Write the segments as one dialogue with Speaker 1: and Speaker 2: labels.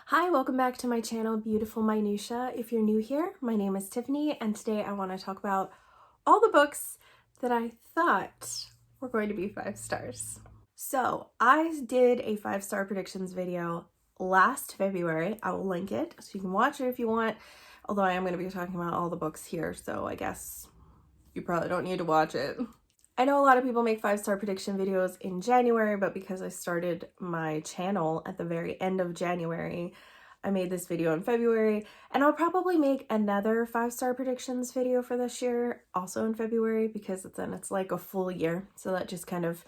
Speaker 1: Hi, welcome back to my channel, Beautiful Minutia. If you're new here, my name is Tiffany, and today I want to talk about all the books that I thought were going to be 5 stars. So I did a 5-star predictions video last February. I will link it so you can watch it if you want, although I am going to be talking about all the books here, so I guess you probably don't need to watch it. I know a lot of people make 5-star prediction videos in January, but because I started my channel at the very end of January, I made this video in February, and I'll probably make another 5-star predictions video for this year, also in February, because then it's like a full year, so that just kind of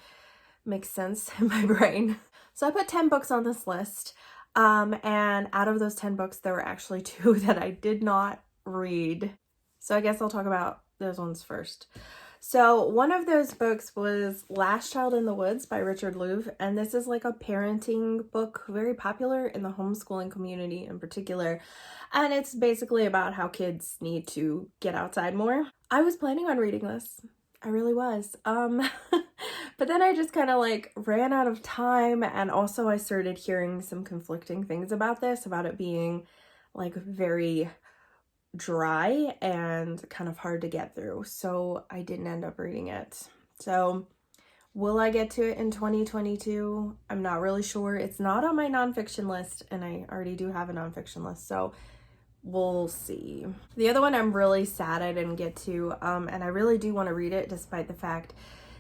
Speaker 1: makes sense in my brain. So I put 10 books on this list, and out of those 10 books, there were actually 2 that I did not read. So I guess I'll talk about those ones first. So one of those books was Last Child in the Woods by Richard Louv, and this is like a parenting book, very popular in the homeschooling community in particular, and it's basically about how kids need to get outside more. I was planning on reading this. I really was. But then I just kind of like ran out of time, and also I started hearing some conflicting things about this, about it being like very dry and kind of hard to get through, so I didn't end up reading it. So will I get to it in 2022? I'm not really sure. It's not on my nonfiction list, and I already do have a nonfiction list, so we'll see. The other one I'm really sad I didn't get to, and I really do want to read it despite the fact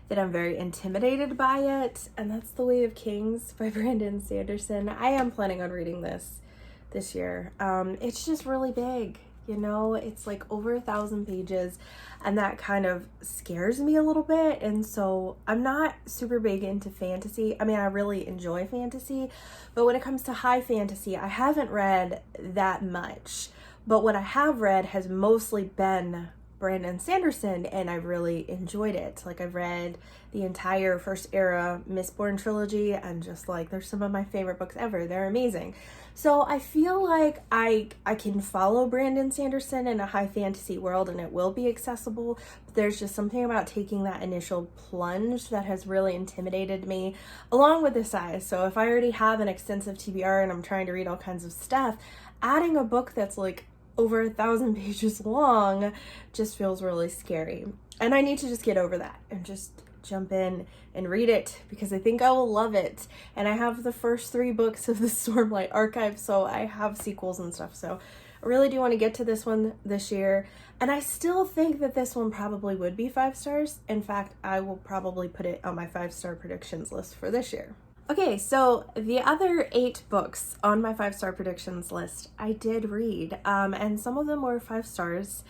Speaker 1: that I'm very intimidated by it, and that's The Way of Kings by Brandon Sanderson. I am planning on reading this year. It's just really big. You know, it's like over 1,000 pages, and that kind of scares me a little bit. And so I'm not super big into fantasy. I mean, I really enjoy fantasy, but when it comes to high fantasy, I haven't read that much. But what I have read has mostly been Brandon Sanderson, and I've really enjoyed it. Like, I've read the entire First Era Mistborn trilogy, and just like, they're some of my favorite books ever. They're amazing. So I feel like I can follow Brandon Sanderson in a high fantasy world, and it will be accessible. But there's just something about taking that initial plunge that has really intimidated me, along with the size. So if I already have an extensive TBR and I'm trying to read all kinds of stuff, adding a book that's like over 1,000 pages long just feels really scary. And I need to just get over that and just jump in and read it, because I think I will love it. And I have the first 3 books of the Stormlight archive, so I have sequels and stuff. So I really do want to get to this one this year. And I still think that this one probably would be 5 stars. In fact, I will probably put it on my 5-star predictions list for this year. Okay, so the other 8 books on my 5-star predictions list I did read, and some of them were 5 stars,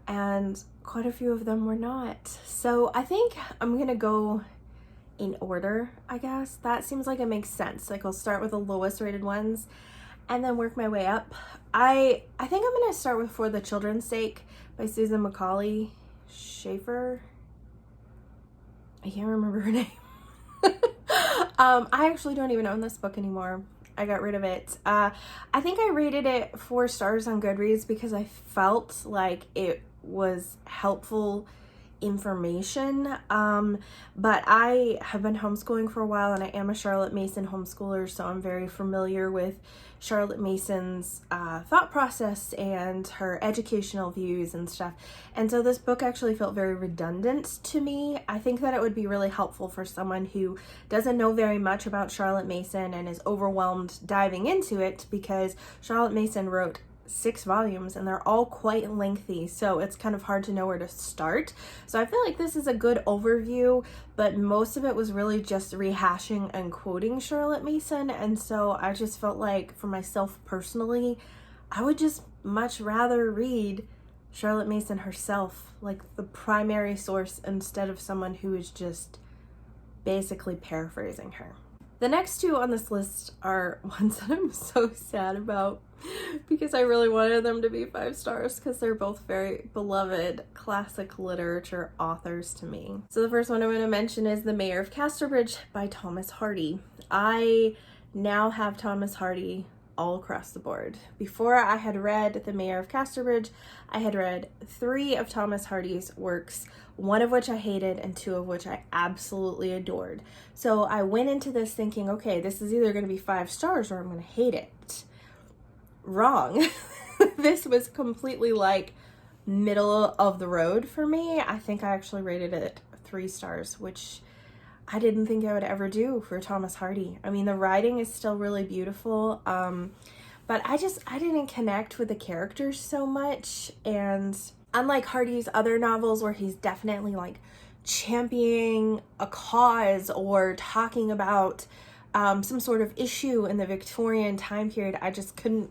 Speaker 1: and quite a few of them were not. So I think I'm gonna go in order, I guess. That seems like it makes sense. Like, I'll start with the lowest rated ones and then work my way up. I think I'm gonna start with For the Children's Sake by Susan Macaulay Schaefer. I can't remember her name. I actually don't even own this book anymore. I got rid of it. I think I rated it 4 stars on Goodreads because I felt like it was helpful information. But I have been homeschooling for a while, and I am a Charlotte Mason homeschooler, so I'm very familiar with Charlotte Mason's thought process and her educational views and stuff. And so this book actually felt very redundant to me. I think that it would be really helpful for someone who doesn't know very much about Charlotte Mason and is overwhelmed diving into it, because Charlotte Mason wrote 6 volumes and they're all quite lengthy, so it's kind of hard to know where to start. So I feel like this is a good overview, but most of it was really just rehashing and quoting Charlotte Mason, and so I just felt like, for myself personally, I would just much rather read Charlotte Mason herself, like the primary source, instead of someone who is just basically paraphrasing her. The next 2 on this list are ones that I'm so sad about, because I really wanted them to be 5 stars, because they're both very beloved classic literature authors to me. So the first one I'm going to mention is The Mayor of Casterbridge by Thomas Hardy. I now have Thomas Hardy all across the board. Before I had read The Mayor of Casterbridge, I had read 3 of Thomas Hardy's works, one of which I hated and 2 of which I absolutely adored. So I went into this thinking, okay, this is either going to be 5 stars or I'm going to hate it. wrong. This was completely like middle of the road for me. I think I actually rated it 3 stars, which I didn't think I would ever do for Thomas Hardy. I mean, the writing is still really beautiful, but I didn't connect with the characters so much. And unlike Hardy's other novels where he's definitely like championing a cause or talking about some sort of issue in the Victorian time period, I don't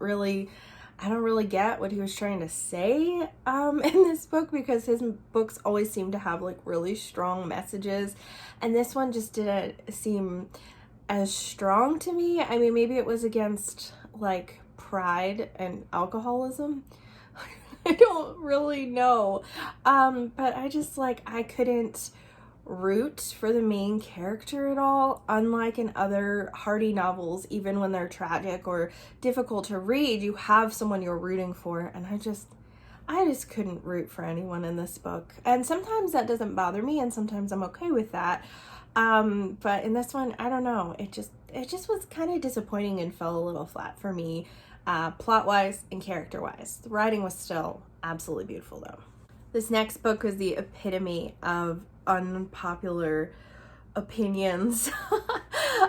Speaker 1: really get what he was trying to say in this book, because his books always seem to have like really strong messages, and this one just didn't seem as strong to me. I mean, maybe it was against like pride and alcoholism. I don't really know. But I couldn't root for the main character at all, unlike in other Hardy novels. Even when they're tragic or difficult to read, you have someone you're rooting for, and I just couldn't root for anyone in this book. And sometimes that doesn't bother me, and sometimes I'm okay with that. But in this one, I don't know, it just was kind of disappointing and fell a little flat for me, plot-wise and character-wise. The writing was still absolutely beautiful though. This next book was the epitome of unpopular opinions,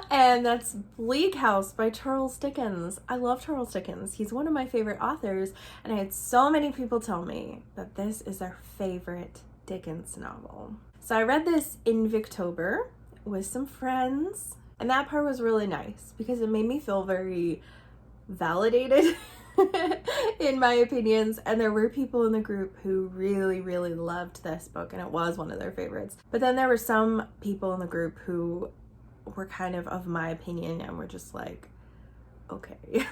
Speaker 1: and that's Bleak House by Charles Dickens. I love Charles Dickens. He's one of my favorite authors, and I had so many people tell me that this is their favorite Dickens novel. So I read this in Victober with some friends, and that part was really nice because it made me feel very validated in my opinions, and there were people in the group who really, really loved this book, and it was one of their favorites. But then there were some people in the group who were kind of my opinion and were just like, okay.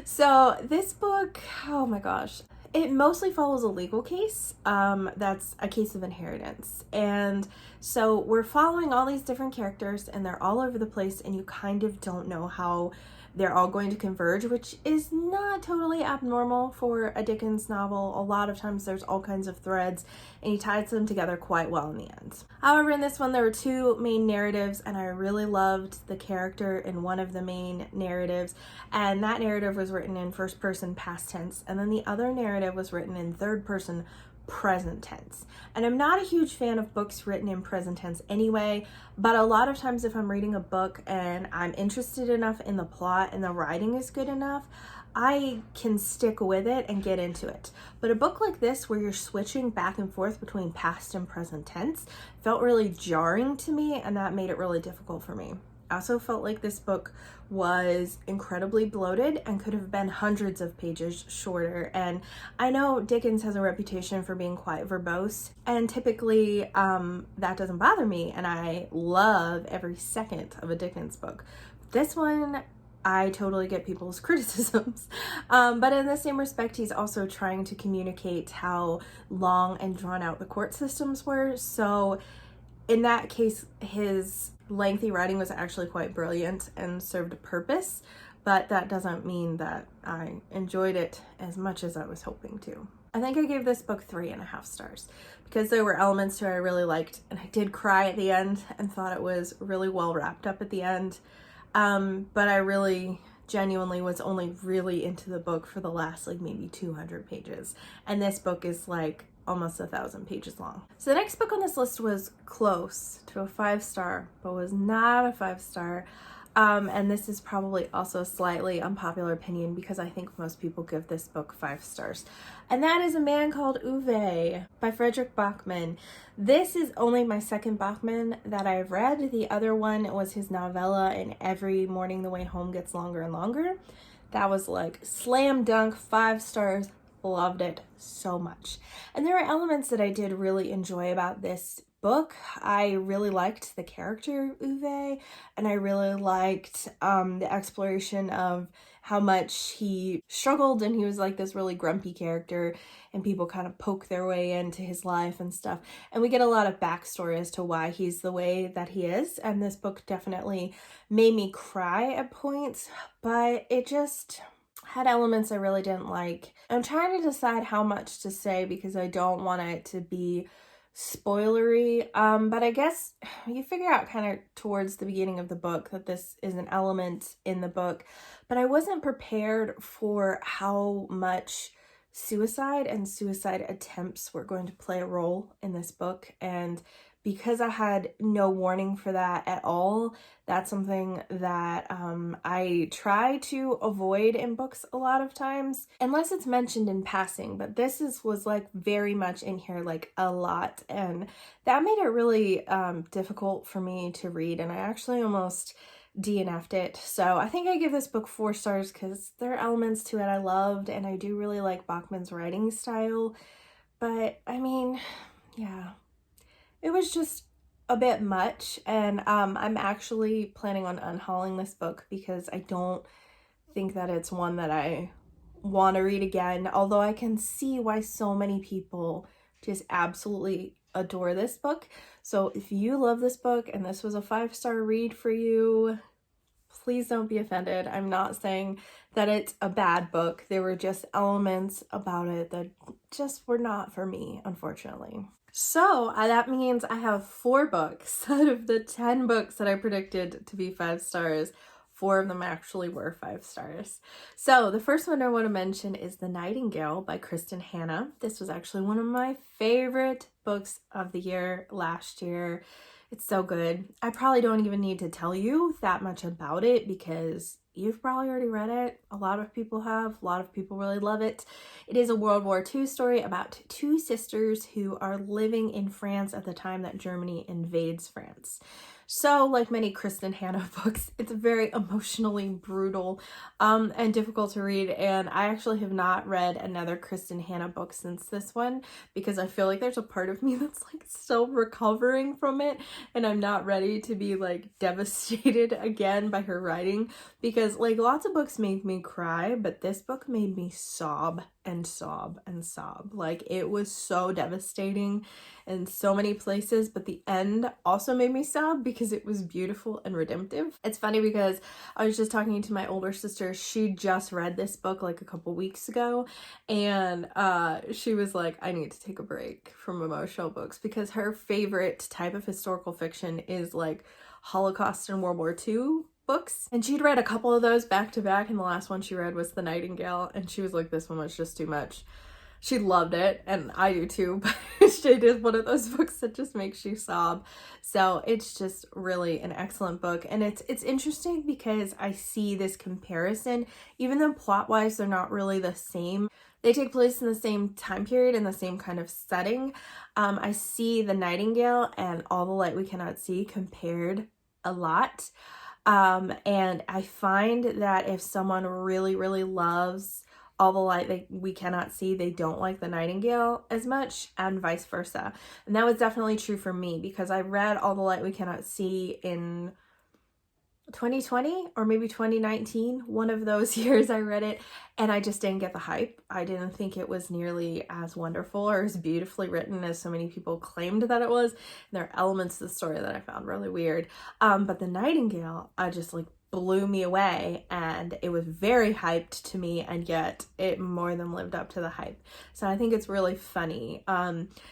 Speaker 1: So this book, oh my gosh, it mostly follows a legal case that's a case of inheritance. And so we're following all these different characters, and they're all over the place, and you kind of don't know how they're all going to converge, which is not totally abnormal for a Dickens novel. A lot of times there's all kinds of threads, and he ties them together quite well in the end. However, in this one, there were 2 main narratives, and I really loved the character in one of the main narratives, and that narrative was written in first person past tense, and then the other narrative was written in third person present tense. And I'm not a huge fan of books written in present tense anyway, but a lot of times if I'm reading a book and I'm interested enough in the plot and the writing is good enough, I can stick with it and get into it. But a book like this where you're switching back and forth between past and present tense felt really jarring to me, and that made it really difficult for me. I also felt like this book was incredibly bloated and could have been hundreds of pages shorter. And I know Dickens has a reputation for being quite verbose, and typically that doesn't bother me, and I love every second of a Dickens book. This one, I totally get people's criticisms, but in the same respect, he's also trying to communicate how long and drawn out the court systems were. So in that case, his lengthy writing was actually quite brilliant and served a purpose, but that doesn't mean that I enjoyed it as much as I was hoping to. I think I gave this book 3.5 stars because there were elements to it I really liked, and I did cry at the end and thought it was really well wrapped up at the end, but I really genuinely was only really into the book for the last like maybe 200 pages, and this book is like almost 1,000 pages long. So the next book on this list was close to a 5-star, but was not a 5-star. And this is probably also a slightly unpopular opinion because I think most people give this book 5 stars. And that is A Man Called Oovay by Frederick Bachman. This is only my second Bachman that I've read. The other one was his novella, and Every Morning the Way Home Gets Longer and Longer. That was like slam dunk, 5 stars. Loved it so much. And there are elements that I did really enjoy about this book. I really liked the character Oovay, and I really liked the exploration of how much he struggled, and he was like this really grumpy character, and people kind of poke their way into his life and stuff. And we get a lot of backstory as to why he's the way that he is, and this book definitely made me cry at points, but it just had elements I really didn't like. I'm trying to decide how much to say because I don't want it to be spoilery, but I guess you figure out kind of towards the beginning of the book that this is an element in the book, but I wasn't prepared for how much suicide and suicide attempts were going to play a role in this book. And because I had no warning for that at all, that's something that I try to avoid in books a lot of times, unless it's mentioned in passing. But this was like very much in here, like a lot, and that made it really difficult for me to read, and I actually almost DNF'd it. So I think I give this book 4 stars because there are elements to it I loved, and I do really like Bachman's writing style. But I mean, yeah, it was just a bit much, and I'm actually planning on unhauling this book because I don't think that it's one that I want to read again, although I can see why so many people just absolutely adore this book. So if you love this book and this was a 5-star read for you, please don't be offended. I'm not saying that it's a bad book. There were just elements about it that just were not for me, unfortunately. So that means I have 4 books out of the 10 books that I predicted to be 5 stars. 4 of them actually were 5 stars. So the first one I want to mention is The Nightingale by Kristen Hanna. This was actually one of my favorite books of the year last year. It's so good. I probably don't even need to tell you that much about it because you've probably already read it. A lot of people have. A lot of people really love it. It is a World War II story about 2 sisters who are living in France at the time that Germany invades France. So, like many Kristen Hanna books, it's very emotionally brutal and difficult to read. And I actually have not read another Kristen Hanna book since this one because I feel like there's a part of me that's like still recovering from it, and I'm not ready to be like devastated again by her writing, because like lots of books made me cry, but this book made me sob and sob and sob. Like it was so devastating in so many places, but the end also made me sob because it was beautiful and redemptive. It's funny because I was just talking to my older sister. She just read this book like a couple weeks ago, and she was like, I need to take a break from emotional books because her favorite type of historical fiction is like Holocaust and World War II books, and she'd read a couple of those back to back, and the last one she read was The Nightingale, and she was like, this one was just too much. She loved it, and I do too, but it is one of those books that just makes you sob. So it's just really an excellent book, and it's interesting because I see this comparison, even though plot-wise they're not really the same. They take place in the same time period and the same kind of setting. I see The Nightingale and All the Light We Cannot See compared a lot. And I find that if someone really, really loves All the Light We Cannot See, they don't like The Nightingale as much, and vice versa. And that was definitely true for me because I read All the Light We Cannot See in 2020 or maybe 2019, one of those years I read it, and I just didn't get the hype. I didn't think it was nearly as wonderful or as beautifully written as so many people claimed that it was. And there are elements of the story that I found really weird. But The Nightingale, I just like blew me away, and it was very hyped to me, and yet it more than lived up to the hype. So I think it's really funny.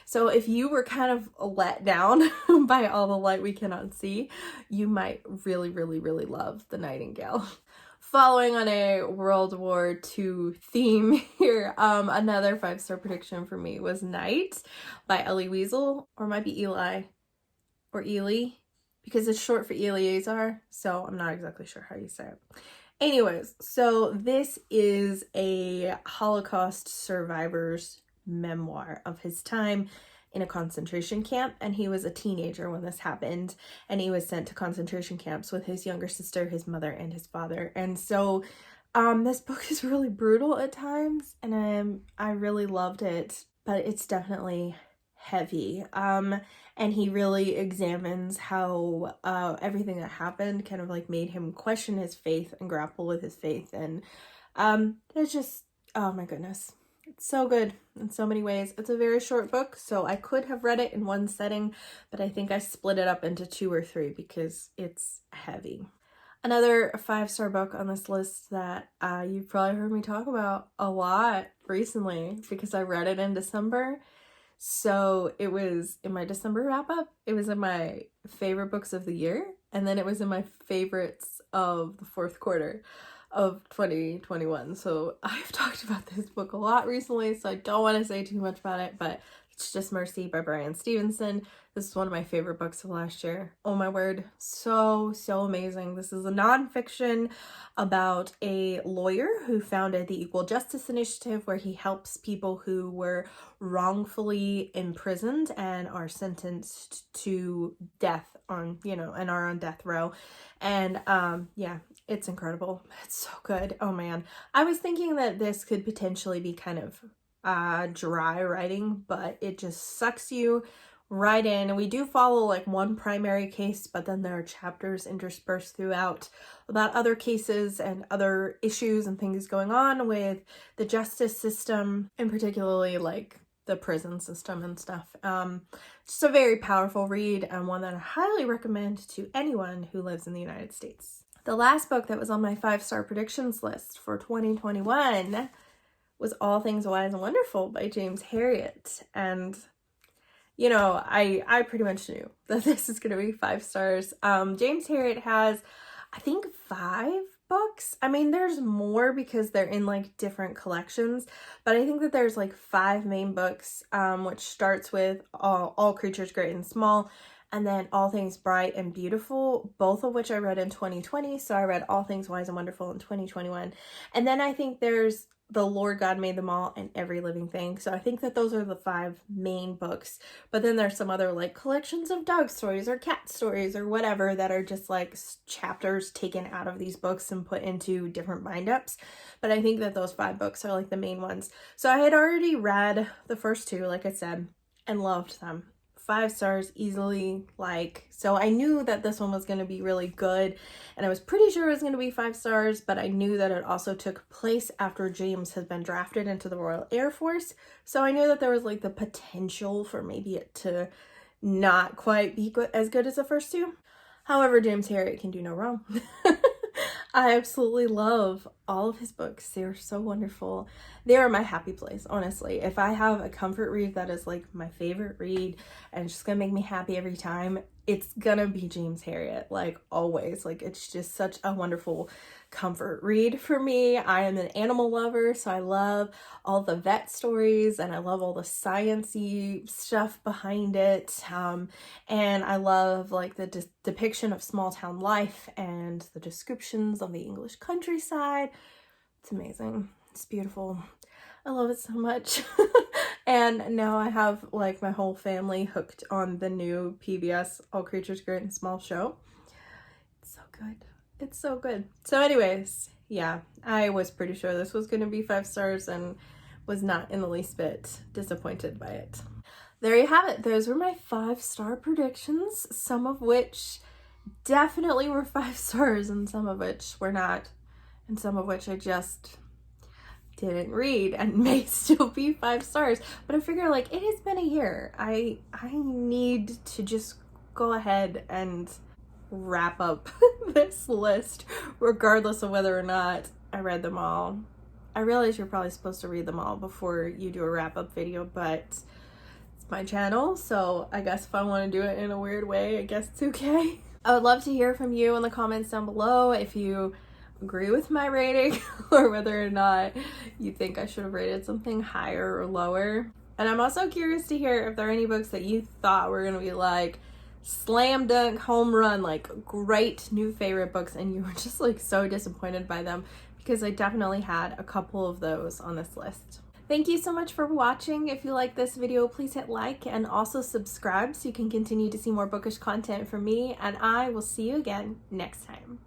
Speaker 1: So if you were kind of let down by All the Light We Cannot See, you might really, really, really love The Nightingale. Following on a World War II theme here, another 5-star prediction for me was Night by Elie Wiesel, or it might be Eli, or Ely, because it's short for Eleazar, so I'm not exactly sure how you say it. Anyways, so this is a Holocaust survivor's memoir of his time in a concentration camp, and he was a teenager when this happened, and he was sent to concentration camps with his younger sister, his mother, and his father. And so this book is really brutal at times, and I really loved it, but it's definitely heavy. And he really examines how everything that happened kind of like made him question his faith and grapple with his faith. And it's just, oh my goodness, it's so good in so many ways. It's a very short book, so I could have read it in one setting, but I think I split it up into 2 or 3 because it's heavy. Another 5-star book on this list that you've probably heard me talk about a lot recently because I read it in December So it was in my December wrap up, it was in my favorite books of the year, and then it was in my favorites of the fourth quarter of 2021. So I've talked about this book a lot recently, so I don't want to say too much about it, but It's Just Mercy by Brian Stevenson. This is one of my favorite books of last year. Oh my word, so amazing. This is a nonfiction about a lawyer who founded the Equal Justice Initiative, where he helps people who were wrongfully imprisoned and are sentenced to death on, and are on death row. And yeah, it's incredible. It's so good. Oh man. I was thinking that this could potentially be kind of dry writing, but it just sucks you right in. And we do follow like one primary case, but then there are chapters interspersed throughout about other cases and other issues and things going on with the justice system, and particularly like the prison system and stuff. Just a very powerful read, and one that I highly recommend to anyone who lives in the United States. The last book that was on my 5-star predictions list for 2021 was All Things Wise and Wonderful by James Herriot. And I pretty much knew that this is going to be 5 stars. James Herriot has, I think, 5 books. I mean, there's more because they're in like different collections, but I think that there's like 5 main books, which starts with All Creatures Great and Small, and then All Things Bright and Beautiful, both of which I read in 2020. So I read All Things Wise and Wonderful in 2021. And then I think there's The Lord God Made Them All and Every Living Thing. So I think that those are the 5 main books. But then there's some other like collections of dog stories or cat stories or whatever that are just like chapters taken out of these books and put into different bind-ups. But I think that those 5 books are like the main ones. So I had already read the first 2, like I said, and loved them. 5 stars easily, so I knew that this one was going to be really good, and I was pretty sure it was going to be 5 stars, but I knew that it also took place after James had been drafted into the Royal Air Force, so I knew that there was like the potential for maybe it to not quite be as good as the first 2. However, James Herriot can do no wrong. I absolutely love all of his books. They're so wonderful. They are my happy place, honestly. If I have a comfort read that is like my favorite read and it's just gonna make me happy every time, it's gonna be James Herriot, like always. Like, it's just such a wonderful comfort read for me. I am an animal lover, so I love all the vet stories and I love all the science-y stuff behind it. And I love like the depiction of small town life and the descriptions of the English countryside. It's amazing. It's beautiful. I love it so much. And now I have like my whole family hooked on the new PBS All Creatures Great and Small show. It's so good. It's so good. So anyways, yeah, I was pretty sure this was going to be 5 stars and was not in the least bit disappointed by it. There you have it. Those were my 5-star predictions, some of which definitely were 5 stars and some of which were not, and some of which I just didn't read and may still be 5 stars. But I figure like it has been a year. I need to just go ahead and wrap up this list regardless of whether or not I read them all. I realize you're probably supposed to read them all before you do a wrap-up video, but it's my channel, so I guess if I want to do it in a weird way, I guess it's okay. I would love to hear from you in the comments down below if you agree with my rating or whether or not you think I should have rated something higher or lower. And I'm also curious to hear if there are any books that you thought were going to be like slam dunk, home run, like great new favorite books, and you were just like so disappointed by them, because I definitely had a couple of those on this list. Thank you so much for watching. If you like this video, please hit like and also subscribe so you can continue to see more bookish content from me, and I will see you again next time.